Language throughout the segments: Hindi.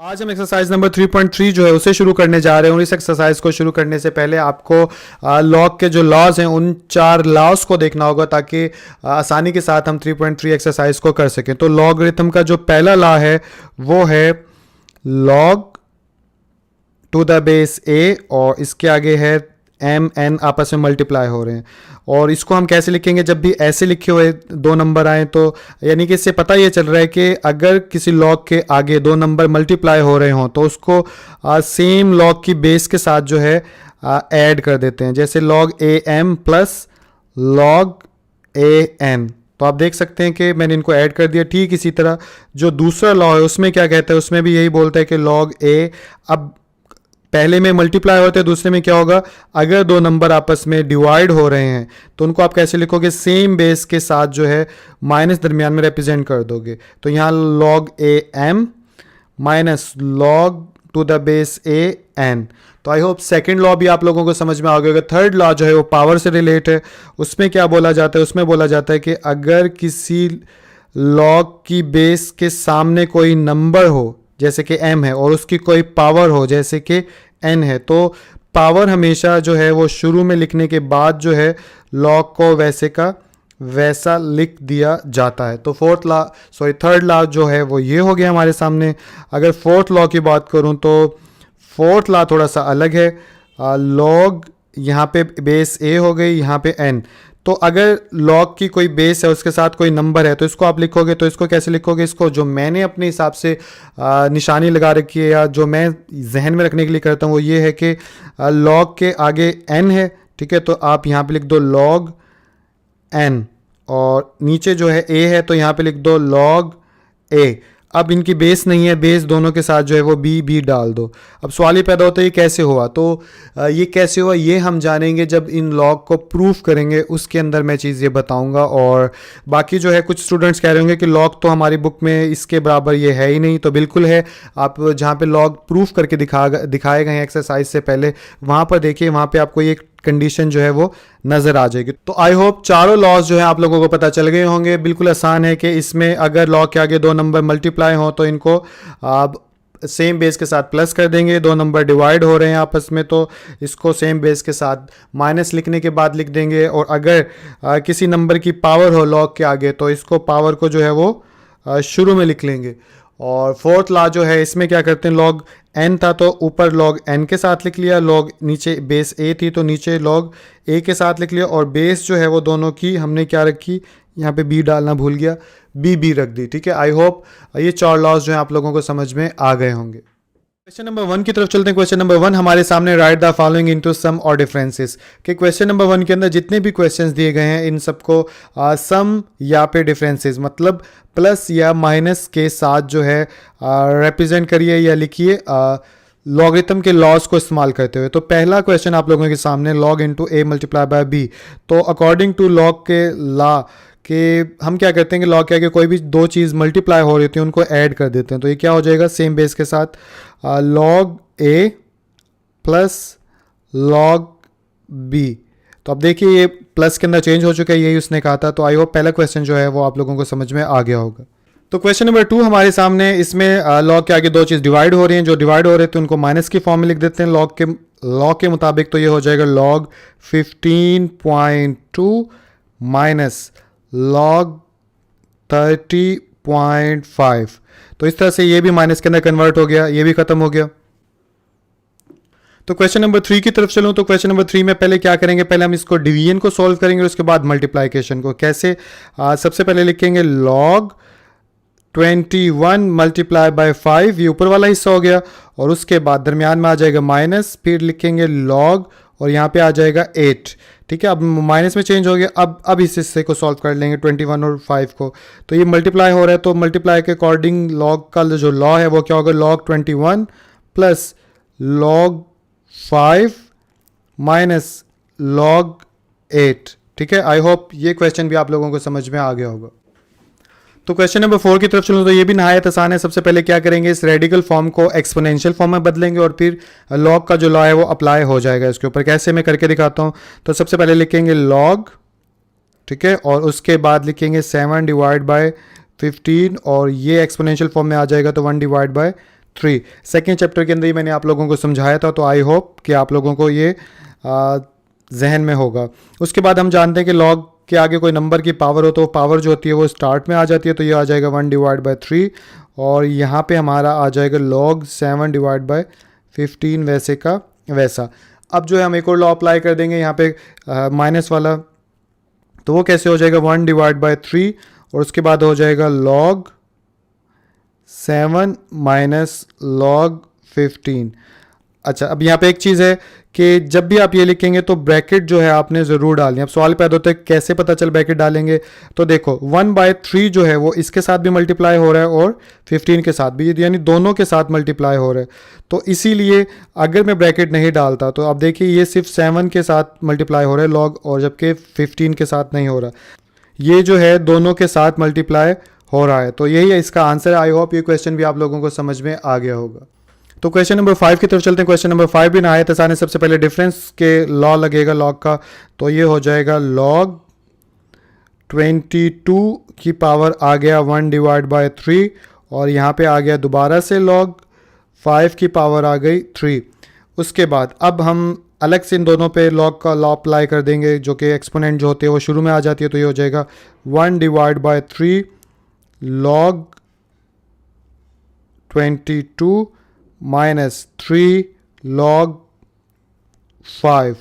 आज हम एक्सरसाइज नंबर 3.3 जो है उसे शुरू करने जा रहे हैं और इस एक्सरसाइज को शुरू करने से पहले आपको लॉग के जो लॉज हैं उन 4 लॉज को देखना होगा ताकि आसानी के साथ हम 3.3 एक्सरसाइज को कर सकें। तो लॉगरिथम का जो पहला लॉ है वो है लॉग टू द बेस ए और इसके आगे है एम एन आपस में मल्टीप्लाई हो रहे हैं। और इसको हम कैसे लिखेंगे, जब भी ऐसे लिखे हुए दो नंबर आए तो यानी कि इससे पता ये चल रहा है कि अगर किसी लॉग के आगे दो नंबर मल्टीप्लाई हो रहे हों तो उसको सेम लॉग की बेस के साथ जो है ऐड कर देते हैं। जैसे log a m plus log a n, तो आप देख सकते हैं कि मैंने इनको ऐड कर दिया। ठीक इसी तरह जो दूसरा लॉ है उसमें क्या कहता है, उसमें भी यही बोलता है कि लॉग ए, अब पहले में मल्टीप्लाई होते हैं, दूसरे में क्या होगा, अगर दो नंबर आपस में डिवाइड हो रहे हैं तो उनको आप कैसे लिखोगे, सेम बेस के साथ जो है माइनस दरमियान में रिप्रेजेंट कर दोगे। तो यहाँ log a m minus log to the base a n. तो आई होप सेकेंड लॉ भी आप लोगों को समझ में आ गया होगा। थर्ड लॉ जो है वो पावर से रिलेट है। उसमें क्या बोला जाता है, उसमें बोला जाता है कि अगर किसी लॉग की बेस के सामने कोई नंबर हो जैसे कि m है और उसकी कोई पावर हो जैसे कि n है, तो पावर हमेशा जो है वो शुरू में लिखने के बाद जो है लॉग को वैसे का वैसा लिख दिया जाता है। तो थर्ड लॉ जो है वो ये हो गया हमारे सामने। अगर फोर्थ लॉ की बात करूं तो फोर्थ लॉ थोड़ा सा अलग है। लॉग यहाँ पे बेस a हो गई, यहाँ पे n। तो अगर लॉग की कोई बेस है उसके साथ कोई नंबर है तो इसको आप लिखोगे, तो इसको कैसे लिखोगे, इसको जो मैंने अपने हिसाब से निशानी लगा रखी है या जो मैं जहन में रखने के लिए करता हूँ वो ये है कि लॉग के आगे n है, ठीक है, तो आप यहाँ पे लिख दो लॉग n और नीचे जो है a है तो यहाँ पे लिख दो लॉग a। अब इनकी बेस नहीं है, बेस दोनों के साथ जो है वो बी डाल दो। अब सवाल ये पैदा होता है ये कैसे हुआ, तो ये कैसे हुआ ये हम जानेंगे जब इन लॉग को प्रूफ करेंगे, उसके अंदर मैं चीज़ ये बताऊंगा। और बाकी जो है कुछ स्टूडेंट्स कह रहे होंगे कि लॉग तो हमारी बुक में इसके बराबर ये है ही नहीं, तो बिल्कुल है। आप जहाँ पे लॉग प्रूफ करके दिखाए गए हैं एक्सरसाइज से पहले, वहाँ पर देखिए, वहाँ पर आपको ये कंडीशन जो है वो नज़र आ जाएगी। तो आई होप चारों लॉज जो है आप लोगों को पता चल गए होंगे। बिल्कुल आसान है कि इसमें अगर लॉग के आगे दो नंबर मल्टीप्लाई हो तो इनको आप सेम बेस के साथ प्लस कर देंगे। दो नंबर डिवाइड हो रहे हैं आपस में तो इसको सेम बेस के साथ माइनस लिखने के बाद लिख देंगे। और अगर किसी नंबर की पावर हो लॉग के आगे तो इसको पावर को जो है वो शुरू में लिख लेंगे। और फोर्थ लॉ जो है इसमें क्या करते हैं, लॉग n था तो ऊपर लॉग n के साथ लिख लिया, लॉग नीचे बेस a थी तो नीचे लॉग a के साथ लिख लिया, और बेस जो है वो दोनों की हमने क्या रखी, यहाँ पे b डालना भूल गया, b रख दी, ठीक है। आई होप ये 4 लॉज जो है आप लोगों को समझ में आ गए होंगे। क्वेश्चन नंबर 1 की तरफ चलते हैं। क्वेश्चन नंबर 1 हमारे सामने, right the following into some और डिफरेंसेस। कि क्वेश्चन नंबर 1 के अंदर जितने भी क्वेश्चंस दिए गए हैं इन सबको सम या पे डिफरेंसेस मतलब प्लस या माइनस के साथ जो है रिप्रेजेंट करिए या लिखिए लॉगरिथम के लॉज को इस्तेमाल करते हुए। तो पहला क्वेश्चन आप लोगों के सामने, log into a multiply by b. तो अकॉर्डिंग टू लॉग के लॉ कि हम क्या करते हैं कि लॉग के आगे कोई भी दो चीज़ मल्टीप्लाई हो रही होती है उनको ऐड कर देते हैं। तो ये क्या हो जाएगा, सेम बेस के साथ लॉग ए प्लस लॉग बी। तो अब देखिए ये प्लस के अंदर चेंज हो चुका है, यही उसने कहा था। तो आई होप पहला क्वेश्चन जो है वो आप लोगों को समझ में आ गया होगा। तो क्वेश्चन नंबर 2 हमारे सामने, इसमें लॉग के आगे दो चीज़ डिवाइड हो रही हैं, जो डिवाइड हो रहे थे उनको माइनस की फॉर्म में लिख देते हैं लॉग के मुताबिक। तो ये हो जाएगा लॉग 15.2 माइनस लॉग 30.5। तो इस तरह से ये भी माइनस के अंदर कन्वर्ट हो गया, ये भी खत्म हो गया। तो क्वेश्चन नंबर 3 की तरफ चलूं तो क्वेश्चन नंबर 3 में पहले क्या करेंगे, पहले हम इसको डिवीजन को सॉल्व करेंगे, उसके बाद मल्टीप्लाइकेशन को। कैसे, सबसे पहले लिखेंगे लॉग 21 मल्टीप्लाई बाय 5, ये ऊपर वाला हिस्सा हो गया, और उसके बाद दरमियान में आ जाएगा माइनस, फिर लिखेंगे लॉग और यहाँ पे आ जाएगा 8, ठीक है। अब माइनस में चेंज हो गया। अब इस हिस्से को सॉल्व कर लेंगे 21 और 5 को। तो ये मल्टीप्लाई हो रहा है तो मल्टीप्लाई के अकॉर्डिंग लॉग का जो लॉ है वो क्या होगा, log 21 plus log 5 minus log 8, ठीक है। आई होप ये क्वेश्चन भी आप लोगों को समझ में आ गया होगा। तो क्वेश्चन नंबर 4 की तरफ चलूँ तो ये भी नहायत आसान है। सबसे पहले क्या करेंगे, इस रेडिकल फॉर्म को एक्सपोनेंशियल फॉर्म में बदलेंगे और फिर लॉग का जो लॉ है वो अप्लाई हो जाएगा इसके ऊपर। कैसे मैं करके दिखाता हूँ। तो सबसे पहले लिखेंगे लॉग, ठीक है, और उसके बाद लिखेंगे 7 डिवाइड बाय 15 और ये एक्सपोनेंशियल फॉर्म में आ जाएगा तो 1 डिवाइड बाय 3। सेकेंड चैप्टर के अंदर ही मैंने आप लोगों को समझाया था, तो आई होप कि आप लोगों को ये जहन में होगा। उसके बाद हम जानते हैं कि लॉग के आगे कोई नंबर की पावर हो तो पावर जो होती है वो स्टार्ट में आ जाती है, तो ये आ जाएगा 1/3 और यहाँ पे हमारा आ जाएगा log 7/15 वैसे का वैसा। अब जो है हम एक और लॉ अप्लाई कर देंगे यहाँ पे माइनस वाला, तो वो कैसे हो जाएगा 1/3 और उसके बाद हो जाएगा log 7 माइनस log 15। अच्छा, अब यहाँ पे एक चीज़ है कि जब भी आप ये लिखेंगे तो ब्रैकेट जो है आपने ज़रूर डालनी है। अब सवाल पैदा होता है कैसे पता चल ब्रैकेट डालेंगे, तो देखो 1/3 जो है वो इसके साथ भी मल्टीप्लाई हो रहा है और 15 के साथ भी, यानी दोनों के साथ मल्टीप्लाई हो रहा है। तो इसीलिए अगर मैं ब्रैकेट नहीं डालता तो अब देखिए ये सिर्फ 7 के साथ मल्टीप्लाई हो रहा है लॉग, और जबकि 15 के साथ नहीं हो रहा, ये जो है दोनों के साथ मल्टीप्लाई हो रहा है। तो यही है इसका आंसर। आई होप ये क्वेश्चन भी आप लोगों को समझ में आ गया होगा। तो क्वेश्चन नंबर 5 की तरफ चलते हैं। क्वेश्चन नंबर 5 भी नहायत आसान है। सबसे पहले डिफरेंस के लॉ लगेगा लॉग का, तो ये हो जाएगा log 22 की पावर आ गया 1/3 और यहाँ पे आ गया दोबारा से log 5 की पावर आ गई 3। उसके बाद अब हम अलग से इन दोनों पे log का लॉ अप्लाई कर देंगे, जो कि एक्सपोनेंट जो होते हैं वो शुरू में आ जाती है, तो ये हो जाएगा 1/3 log 22 माइनस 3 log 5।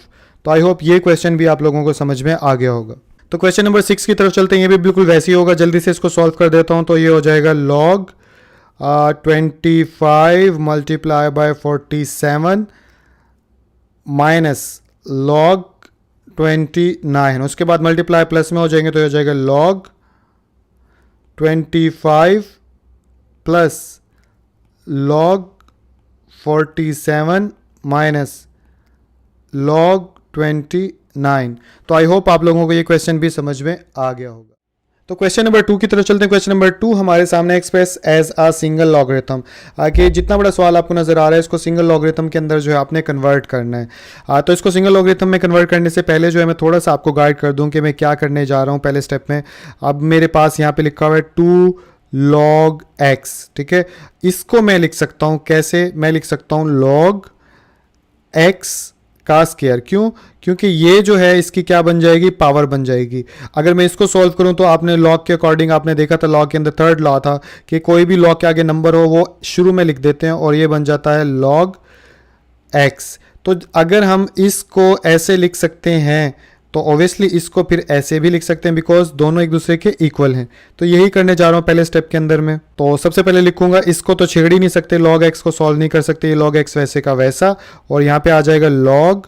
तो आई होप ये क्वेश्चन भी आप लोगों को समझ में आ गया होगा। तो क्वेश्चन नंबर 6 की तरफ चलते हैं। ये भी बिल्कुल वैसे ही होगा, जल्दी से इसको सॉल्व कर देता हूँ। तो ये हो जाएगा log 25 multiply by 47 minus log 29। उसके बाद मल्टीप्लाई प्लस में हो जाएंगे, तो ये हो जाएगा log 25 plus log 47 minus log 29। तो आई होप आप लोगों को ये क्वेश्चन भी समझ में आ गया होगा। तो क्वेश्चन नंबर 2 की तरफ चलते हैं। क्वेश्चन नंबर 2 हमारे सामने express as a single logarithm. आगे जितना बड़ा सवाल आपको नजर आ रहा है इसको सिंगल लॉगरिथम के अंदर जो है आपने कन्वर्ट करना है। तो इसको सिंगल लॉगरिथम में कन्वर्ट करने से पहले जो है मैं थोड़ा सा आपको गाइड कर दूं कि मैं क्या करने जा रहा हूं पहले स्टेप में। अब मेरे पास यहाँ पे लिखा हुआ है 2 log x, ठीक है। इसको मैं लिख सकता हूं कैसे, मैं लिख सकता हूं log x का स्क्वायर। क्यों? क्योंकि ये जो है इसकी क्या बन जाएगी, पावर बन जाएगी। अगर मैं इसको सॉल्व करूं तो आपने लॉग के अकॉर्डिंग आपने देखा था, लॉग के अंदर थर्ड लॉ था कि कोई भी लॉग के आगे नंबर हो वो शुरू में लिख देते हैं और ये बन जाता है log x। तो अगर हम इसको ऐसे लिख सकते हैं तो ऑब्वियसली इसको फिर ऐसे भी लिख सकते हैं, बिकॉज दोनों एक दूसरे के इक्वल हैं। तो यही करने जा रहा हूं पहले स्टेप के अंदर में। तो सबसे पहले लिखूंगा, इसको तो छेड़ ही नहीं सकते, log x को सॉल्व नहीं कर सकते, ये log x वैसे का वैसा, और यहाँ पे आ जाएगा log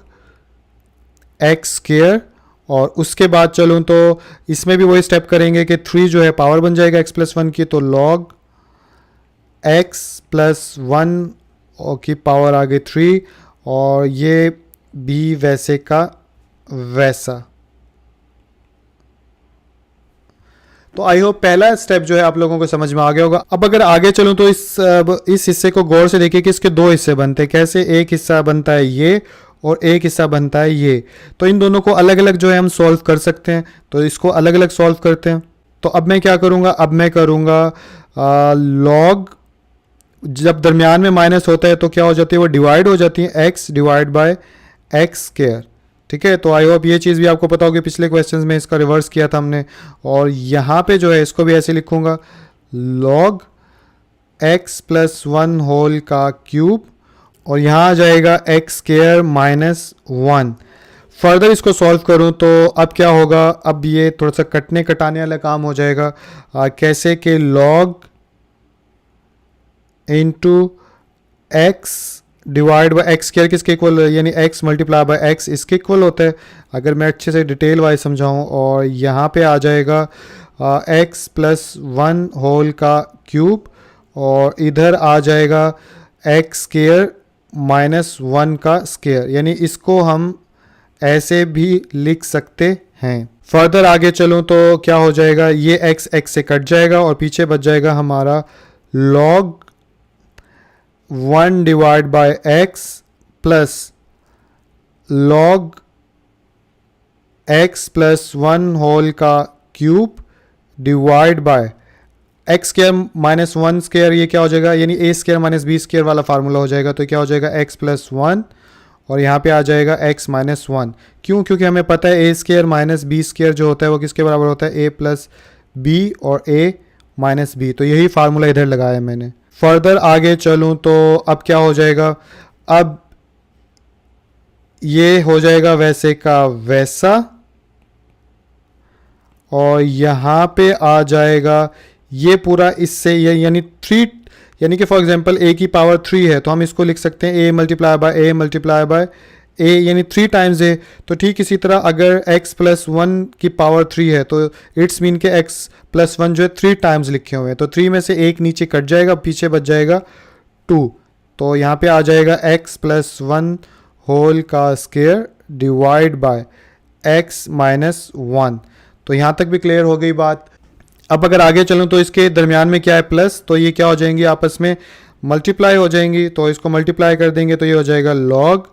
x स्क्वायर। और उसके बाद चलूँ तो इसमें भी वही स्टेप करेंगे कि 3 जो है पावर बन जाएगा x + 1 की, तो log x + 1 की पावर आ गई 3 और ये भी वैसे का वैसा। तो आई होप पहला स्टेप जो है आप लोगों को समझ में आ गया होगा। अब अगर आगे चलूं तो इस हिस्से को गौर से देखिए कि इसके दो हिस्से बनते हैं। कैसे? एक हिस्सा बनता है ये और एक हिस्सा बनता है ये। तो इन दोनों को अलग अलग जो है हम सॉल्व कर सकते हैं, तो इसको अलग अलग सॉल्व करते हैं। तो अब मैं क्या करूँगा, अब मैं करूँगा log, जब दरमियान में माइनस होता है तो क्या हो जाती है, वो डिवाइड हो जाती है, x divide by x square, ठीक है। तो आई होप ये चीज़ भी आपको पता होगी, पिछले क्वेश्चंस में इसका रिवर्स किया था हमने। और यहाँ पे जो है इसको भी ऐसे लिखूंगा log x + 1 होल का क्यूब और यहाँ आ जाएगा x स्क्वायर माइनस 1। फर्दर इसको सॉल्व करूँ तो अब क्या होगा, अब ये थोड़ा सा कटने कटाने वाला काम हो जाएगा। कैसे कि log into x divide by x square किसके इक्वल, यानी x मल्टीप्लाई बाई x इसके इक्वल होता है, अगर मैं अच्छे से डिटेल वाइज समझाऊँ। और यहाँ पे आ जाएगा x + 1 होल का क्यूब और इधर आ जाएगा x स्क्वायर माइनस 1 का स्क्वायर, यानी इसको हम ऐसे भी लिख सकते हैं। फर्दर आगे चलूँ तो क्या हो जाएगा, ये x से कट जाएगा और पीछे बच जाएगा हमारा log 1 divide by x plus log x + 1 whole का cube divide by x square minus one square ये क्या हो जाएगा, यानी a square minus b square वाला फार्मूला हो जाएगा। तो क्या हो जाएगा एक्स प्लस वन और यहाँ पे आ जाएगा एक्स माइनस वन। क्यों? क्योंकि हमें पता है ए स्केयर माइनस बी स्केयर जो होता है वो किसके बराबर होता है, ए प्लस बी और ए माइनस बी। तो यही फार्मूला इधर लगाया है मैंने। फर्दर आगे चलूँ तो अब क्या हो जाएगा, अब ये हो जाएगा वैसे का वैसा और यहाँ पे आ जाएगा ये पूरा इससे ये यानी थ्री, यानी कि फॉर एग्जांपल ए की पावर थ्री है तो हम इसको लिख सकते हैं ए मल्टीप्लाई बाय ए यानी थ्री टाइम्स ए। तो ठीक इसी तरह अगर x प्लस वन की पावर थ्री है तो इट्स मीन के x प्लस वन जो है थ्री टाइम्स लिखे हुए हैं। तो थ्री में से एक नीचे कट जाएगा, पीछे बच जाएगा टू। तो यहाँ पे आ जाएगा x प्लस वन होल का square divide by x minus one. तो यहाँ तक भी क्लियर हो गई बात। अब अगर आगे चलूँ तो इसके दरमियान में क्या है प्लस, तो ये क्या हो जाएंगी आपस में मल्टीप्लाई हो जाएंगी। तो इसको मल्टीप्लाई कर देंगे तो ये हो जाएगा log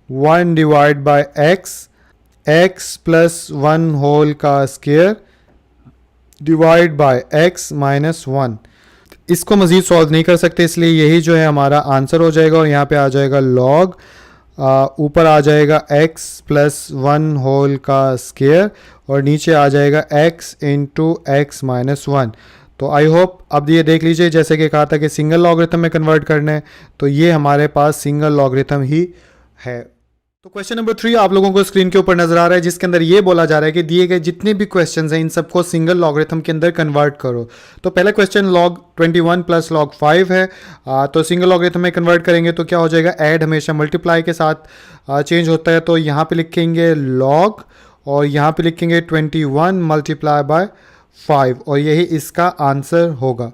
one divide by x plus one whole का square divide by x minus one. इसको मज़ीद सॉल्व नहीं कर सकते इसलिए यही जो है हमारा आंसर हो जाएगा। और यहाँ पे आ जाएगा लॉग ऊपर आ जाएगा x प्लस वन होल का स्केयर और नीचे आ जाएगा x into x minus one. तो आई होप अब ये देख लीजिए, जैसे कि कहा था कि सिंगल लॉगरिथम में कन्वर्ट करना है तो ये हमारे पास सिंगल लॉगरिथम ही है। तो क्वेश्चन नंबर 3 आप लोगों को स्क्रीन के ऊपर नजर आ रहा है, जिसके अंदर ये बोला जा रहा है कि दिए गए जितने भी क्वेश्चंस हैं इन सबको सिंगल लॉगरिथम के अंदर कन्वर्ट करो। तो पहला क्वेश्चन लॉग 21 प्लस लॉग 5 है। तो सिंगल लॉगरिथम में कन्वर्ट करेंगे तो क्या हो जाएगा, ऐड हमेशा मल्टीप्लाई के साथ चेंज होता है। तो यहाँ पे लिखेंगे लॉग और यहाँ पे लिखेंगे 21 मल्टीप्लाई बाय 5 और यही इसका आंसर होगा।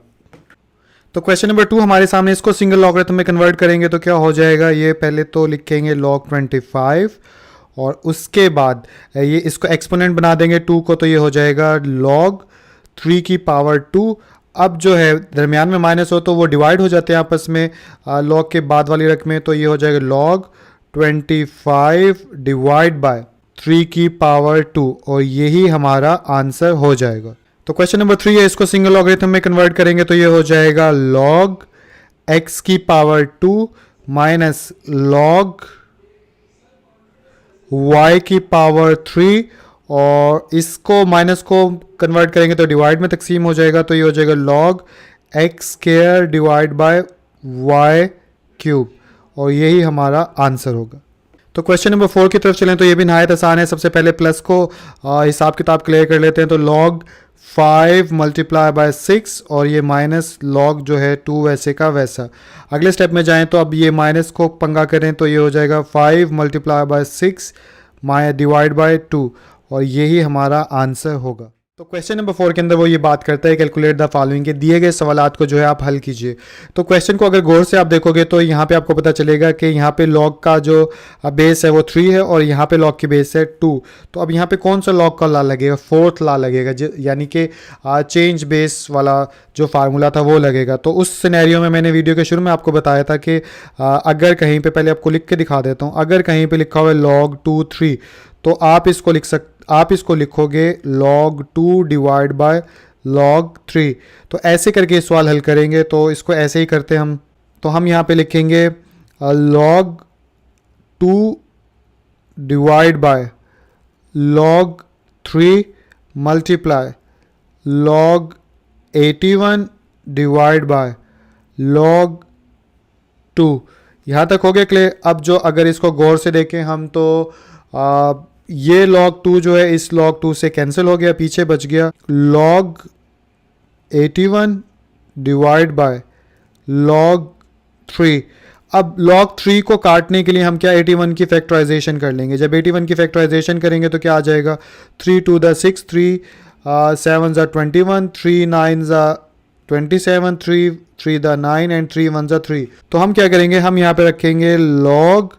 तो क्वेश्चन नंबर 2 हमारे सामने, इसको सिंगल लॉगरिथम में कन्वर्ट करेंगे तो क्या हो जाएगा, ये पहले तो लिखेंगे log 25 और उसके बाद ये इसको एक्सपोनेंट बना देंगे 2 को, तो ये हो जाएगा log 3 की पावर 2। अब जो है दरमियान में माइनस हो तो वो डिवाइड हो जाते हैं आपस में log के बाद वाली रकमें। तो ये हो जाएगा log 25 डिवाइड बाय 3 की पावर 2 और यही हमारा आंसर हो जाएगा। तो क्वेश्चन नंबर 3 है, इसको सिंगल लॉगरिथम में कन्वर्ट करेंगे तो ये हो जाएगा log x की पावर 2 माइनस log y की पावर 3 और इसको माइनस को कन्वर्ट करेंगे तो डिवाइड में तकसीम हो जाएगा। तो ये हो जाएगा log x square divide by y cube और यही हमारा आंसर होगा। तो क्वेश्चन नंबर 4 की तरफ चलें तो ये भी नहायत आसान है। सबसे पहले प्लस को हिसाब किताब क्लियर कर लेते हैं। तो log 5 मल्टीप्लाई बाय 6 और ये माइनस लॉग जो है 2 वैसे का वैसा। अगले स्टेप में जाएं तो अब ये माइनस को पंगा करें तो ये हो जाएगा 5 मल्टीप्लाई बाय 6 डिवाइड बाय 2 और यही हमारा आंसर होगा। तो क्वेश्चन नंबर 4 के अंदर वो ये बात करता है कैलकुलेट द फॉलोइंग के दिए गए सवालात को जो है आप हल कीजिए। तो क्वेश्चन को अगर गौर से आप देखोगे तो यहाँ पे आपको पता चलेगा कि यहाँ पे लॉग का जो बेस है वो 3 है और यहाँ पे लॉग की बेस है 2। तो अब यहाँ पे कौन सा लॉग का ला लगेगा, फोर्थ ला लगेगा, यानी कि चेंज बेस वाला जो फार्मूला था वो लगेगा। तो उस सिनेरियो में मैंने वीडियो के शुरू में आपको बताया था कि अगर कहीं पे, पहले आपको लिख के दिखा देता हूँ, अगर कहीं पे लिखा हुआ है log 2 3 तो आप इसको लिखोगे log 2 डिवाइड बाय log 3। तो ऐसे करके सवाल हल करेंगे। तो इसको ऐसे ही करते हैं हम। तो हम यहाँ पे लिखेंगे log 2 divide by log 3 multiply log 81 divide by log 2। यहाँ तक हो गया क्लियर। अब जो अगर इसको गौर से देखें हम तो ये log 2 जो है इस log 2 से कैंसिल हो गया, पीछे बच गया log 81 डिवाइड बाय log 3। अब log 3 को काटने के लिए हम क्या 81 की फैक्टराइजेशन कर लेंगे। जब 81 की फैक्टराइजेशन करेंगे तो क्या आ जाएगा, 3 2 द 6, 3 7 ज़ा 21, 3 9 ज़ा 27, 3 3 द 9 एंड 3 1 ज़ा 3। तो हम क्या करेंगे, हम यहाँ पे रखेंगे log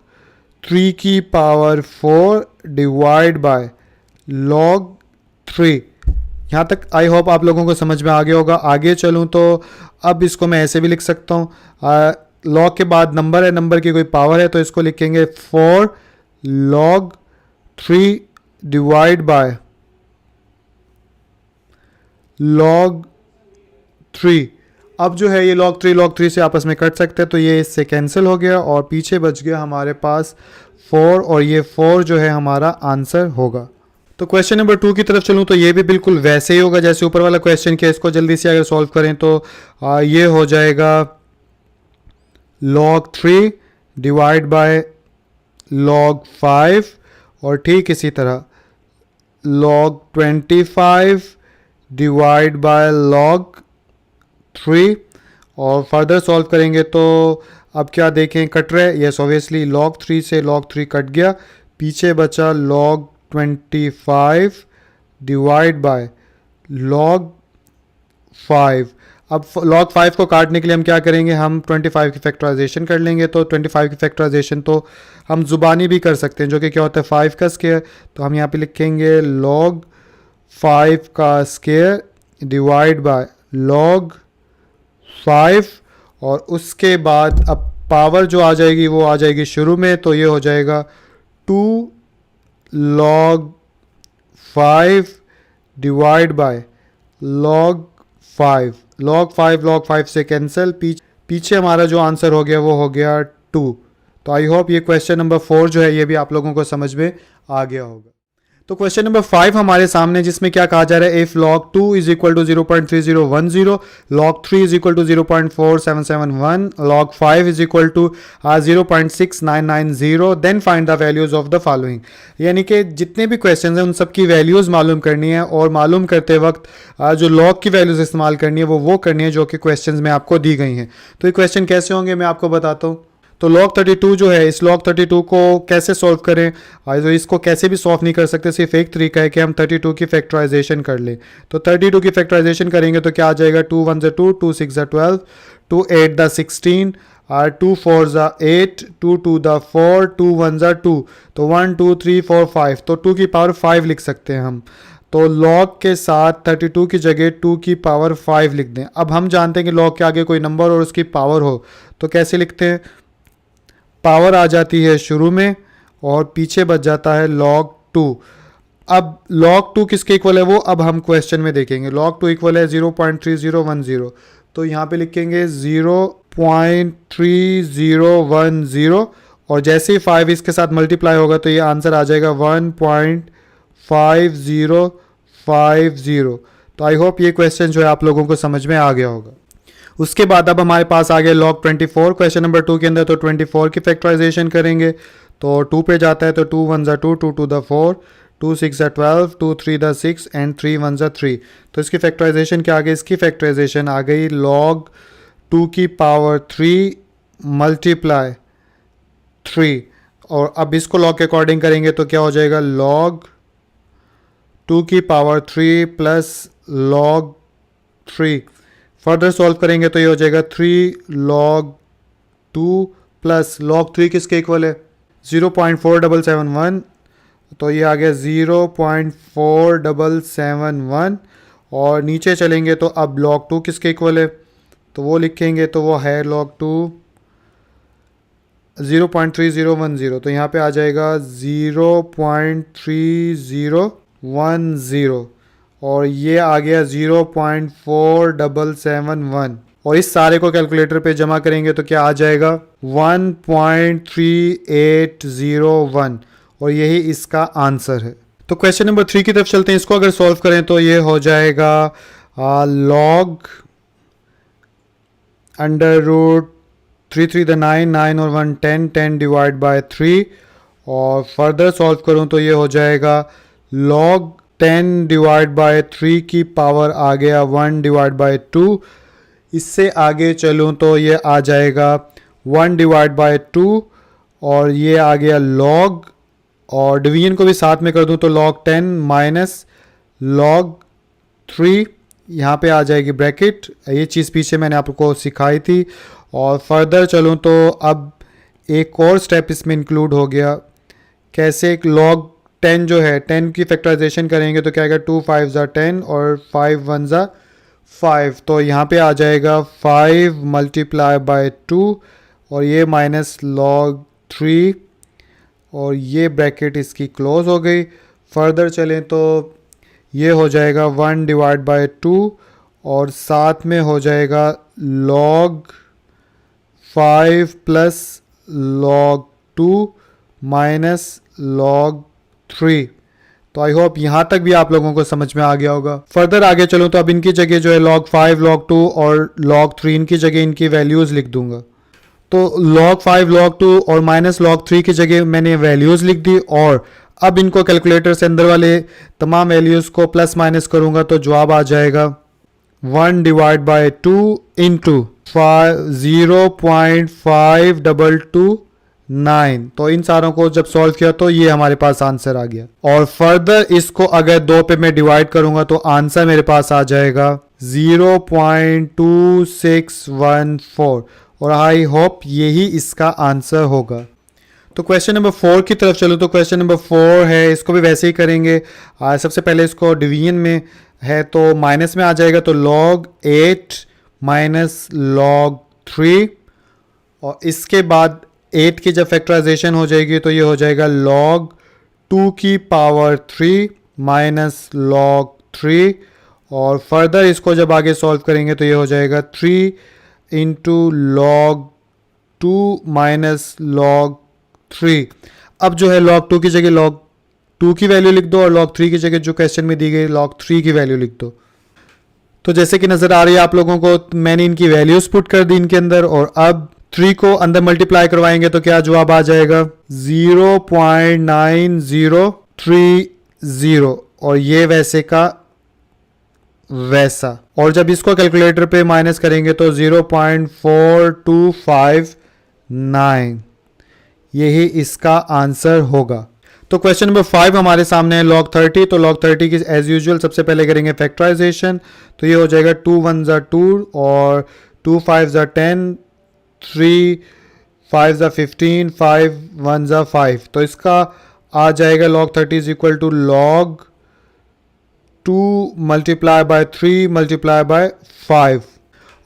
3 की पावर 4 डिवाइड बाय log 3। यहाँ तक आई होप आप लोगों को समझ में आ गया होगा। आगे चलूँ तो अब इसको मैं ऐसे भी लिख सकता हूँ, log के बाद नंबर है, नंबर की कोई पावर है तो इसको लिखेंगे 4 log 3 डिवाइड बाय log 3। अब जो है ये log 3 से आपस में कट सकते हैं, तो ये इससे कैंसिल हो गया और पीछे बच गया हमारे पास 4, और ये 4 जो है हमारा आंसर होगा। तो क्वेश्चन नंबर 2 की तरफ चलूँ तो ये भी बिल्कुल वैसे ही होगा जैसे ऊपर वाला क्वेश्चन किया। इसको जल्दी से अगर सॉल्व करें तो ये हो जाएगा log 3 डिवाइड बाय log 5, और ठीक इसी तरह log 25 डिवाइड बाय log 3, और फर्दर सॉल्व करेंगे तो अब क्या देखें, कट रहा है। यस ऑब्वियसली log 3 से log 3 कट गया, पीछे बचा log 25 डिवाइड बाय log 5। अब log 5 को काटने के लिए हम क्या करेंगे, हम 25 की फैक्टराइजेशन कर लेंगे। तो 25 की फैक्टराइजेशन तो हम ज़ुबानी भी कर सकते हैं, जो कि क्या होता है 5 का स्क्वायर। तो हम यहाँ पे लिखेंगे log 5 का स्क्वायर डिवाइड बाय log 5, और उसके बाद अब पावर जो आ जाएगी वो आ जाएगी शुरू में, तो ये हो जाएगा 2 log 5 divide by log 5। log 5 से कैंसिल, पीछे हमारा जो आंसर हो गया वो हो गया 2। तो आई होप ये क्वेश्चन नंबर 4 जो है ये भी आप लोगों को समझ में आ गया होगा। तो क्वेश्चन नंबर 5 हमारे सामने, जिसमें क्या कहा जा रहा है, if log 2 is equal to 0.3010, log 3 is equal to 0.4771, log 5 is equal to 0.6990, then find the values of the following. यानी कि जितने भी क्वेश्चन हैं उन सब की वैल्यूज मालूम करनी है, और मालूम करते वक्त जो log की वैल्यूज इस्तेमाल करनी है वो करनी है जो कि क्वेश्चन में आपको दी गई हैं। तो ये क्वेश्चन कैसे होंगे मैं आपको बताता हूँ। तो log 32 जो है, इस log 32 को कैसे सॉल्व करें, तो इसको कैसे भी सॉल्व नहीं कर सकते, सिर्फ एक तरीका है कि हम 32 की फैक्टराइजेशन कर लें। तो 32 की फैक्टराइजेशन करेंगे तो क्या आ जाएगा, 2 1 2, 2 6 12, 2 8 16, 2 4 8, 2 2 4, 2 1 2, तो 1 2 3 4 5, तो 2 की पावर 5 लिख सकते हैं हम। तो log के साथ 32 की जगह 2 की पावर 5 लिख दें। अब हम जानते हैं कि log के आगे कोई नंबर और उसकी पावर हो तो कैसे लिखते हैं, पावर आ जाती है शुरू में और पीछे बच जाता है log 2। अब log 2 किसके इक्वल है वो अब हम क्वेश्चन में देखेंगे। log 2 इक्वल है 0.3010, तो यहाँ पे लिखेंगे 0.3010, और जैसे ही 5 इसके साथ मल्टीप्लाई होगा तो ये आंसर आ जाएगा 1.5050। तो आई होप ये क्वेश्चन जो है आप लोगों को समझ में आ गया होगा। उसके बाद अब हमारे पास आ गया log 24 क्वेश्चन नंबर 2 के अंदर। तो 24 की फैक्टराइजेशन करेंगे तो 2 पे जाता है, तो 2 1 2, 2 2 4, 2 6 12, 2 3 6 एंड 3 1 3। तो इसकी फैक्टराइजेशन क्या आ गई, इसकी फैक्टराइजेशन आ गई log 2 की पावर 3 मल्टीप्लाई 3, और अब इसको log के अकॉर्डिंग करेंगे तो क्या हो जाएगा, log 2 की power 3 plus log 3। Further solve करेंगे तो ये हो जाएगा 3 log 2 प्लस log 3 किसके इक्वल है 0.4771, तो ये आ गया 0.4771। और नीचे चलेंगे तो अब log 2 किसके इक्वल है, तो वो लिखेंगे तो वो है log 2 0.3010, तो यहाँ पे आ जाएगा 0.3010, और ये आ गया 0.4771, और इस सारे को कैलकुलेटर पे जमा करेंगे तो क्या आ जाएगा 1.3801, और यही इसका आंसर है। तो क्वेश्चन नंबर 3 की तरफ चलते हैं। इसको अगर सॉल्व करें तो ये हो जाएगा log अंडर रूट 3 3 9 9 और 1 10 10 डिवाइड बाय 3, और फर्दर सॉल्व करूं तो ये हो जाएगा log 10 डिवाइड बाय 3 की पावर आ गया 1 डिवाइड बाय 2। इससे आगे चलूं तो ये आ जाएगा 1 डिवाइड बाय 2, और ये आ गया log, और डिवीजन को भी साथ में कर दूं तो log 10 माइनस log 3, यहाँ पे आ जाएगी ब्रैकेट। ये चीज़ पीछे मैंने आपको सिखाई थी। और फर्दर चलूँ तो अब एक और स्टेप इसमें इंक्लूड हो गया, कैसे, एक log 10 जो है 10 की फैक्टराइजेशन करेंगे तो क्या आएगा 2 5 10 और 5 1 5, तो यहाँ पे आ जाएगा 5 मल्टीप्लाई बाय 2, और ये माइनस log 3, और ये ब्रैकेट इसकी क्लोज हो गई। फर्दर चलें तो ये हो जाएगा 1 डिवाइड बाय 2, और साथ में हो जाएगा log 5 plus log 2 minus log 3। तो आई होप यहाँ तक भी आप लोगों को समझ में आ गया होगा। फर्दर आगे चलूँ तो अब इनकी जगह जो है log 5, log 2 और log 3 इनकी जगह इनकी वैल्यूज़ लिख दूंगा। तो log 5, log 2 और माइनस log 3 की जगह मैंने वैल्यूज़ लिख दी और अब इनको कैलकुलेटर से अंदर वाले तमाम वैल्यूज़ को प्लस माइनस करूँगा तो जवाब आ जाएगा 1 डिवाइड बाई 2 इंटू 0.52229। तो इन सारों को जब सॉल्व किया तो ये हमारे पास आंसर आ गया। और फर्दर इसको अगर 2 पे मैं डिवाइड करूंगा तो आंसर मेरे पास आ जाएगा 0.2614 और आई होप यही इसका आंसर होगा। तो क्वेश्चन नंबर 4 की तरफ चलो। तो क्वेश्चन नंबर 4 है, इसको भी वैसे ही करेंगे। सबसे पहले इसको डिवीजन में है तो माइनस में आ जाएगा तो log 8 माइनस log 3 और इसके बाद 8 की जब फैक्टराइजेशन हो जाएगी तो ये हो जाएगा log 2 की पावर 3 माइनस log 3 और फर्दर इसको जब आगे सॉल्व करेंगे तो ये हो जाएगा 3 इंटू log 2 माइनस log 3। अब जो है log 2 की जगह log 2 की वैल्यू लिख दो और log 3 की जगह जो क्वेश्चन में दी गई log 3 की वैल्यू लिख दो। तो जैसे कि नज़र आ रही है आप लोगों को, मैंने इनकी वैल्यूज पुट कर दी इनके अंदर और अब 3 को अंदर मल्टीप्लाई करवाएंगे तो क्या जवाब आ जाएगा 0.9030 और ये वैसे का वैसा। और जब इसको कैलकुलेटर पे माइनस करेंगे तो 0.4259 यही इसका आंसर होगा। तो क्वेश्चन नंबर 5 हमारे सामने है log 30। तो log 30 की एज यूजुअल सबसे पहले करेंगे फैक्टराइजेशन तो ये हो जाएगा 2 1 2 और 2 5 10, 3 5 15, 5 1 5। तो इसका आ जाएगा log 30 is equal to log 2 multiply by 3 multiply by 5।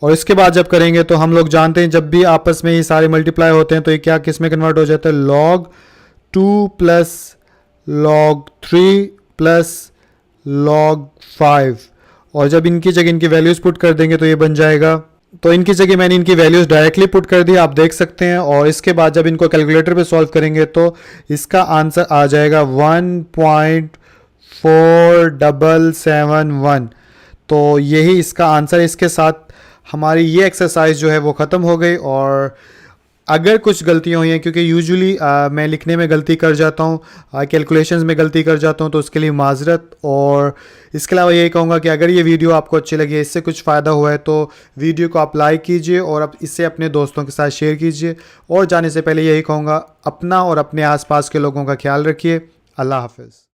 और इसके बाद जब करेंगे तो हम लोग जानते हैं जब भी आपस में ये सारे मल्टीप्लाई होते हैं तो ये क्या किस में कन्वर्ट हो जाता है log 2 plus log 3 plus log 5 और जब इनकी जगह इनकी वैल्यूज़ पुट कर देंगे तो ये बन जाएगा। तो इनकी जगह मैंने इनकी वैल्यूज़ डायरेक्टली पुट कर दी, आप देख सकते हैं। और इसके बाद जब इनको कैलकुलेटर पे सॉल्व करेंगे तो इसका आंसर आ जाएगा 1.4771। तो यही इसका आंसर। इसके साथ हमारी ये एक्सरसाइज जो है वो ख़त्म हो गई। और अगर कुछ गलतियाँ हुई हैं, क्योंकि यूजुअली मैं लिखने में गलती कर जाता हूँ, कैलकुलेशंस में गलती कर जाता हूँ, तो उसके लिए माजरत। और इसके अलावा यही कहूँगा कि अगर ये वीडियो आपको अच्छी लगी, इससे कुछ फ़ायदा हुआ है तो वीडियो को आप लाइक कीजिए और आप इससे अपने दोस्तों के साथ शेयर कीजिए। और जाने से पहले यही कहूँगा, अपना और अपने आसपास के लोगों का ख्याल रखिए। अल्लाह हाफ़िज़।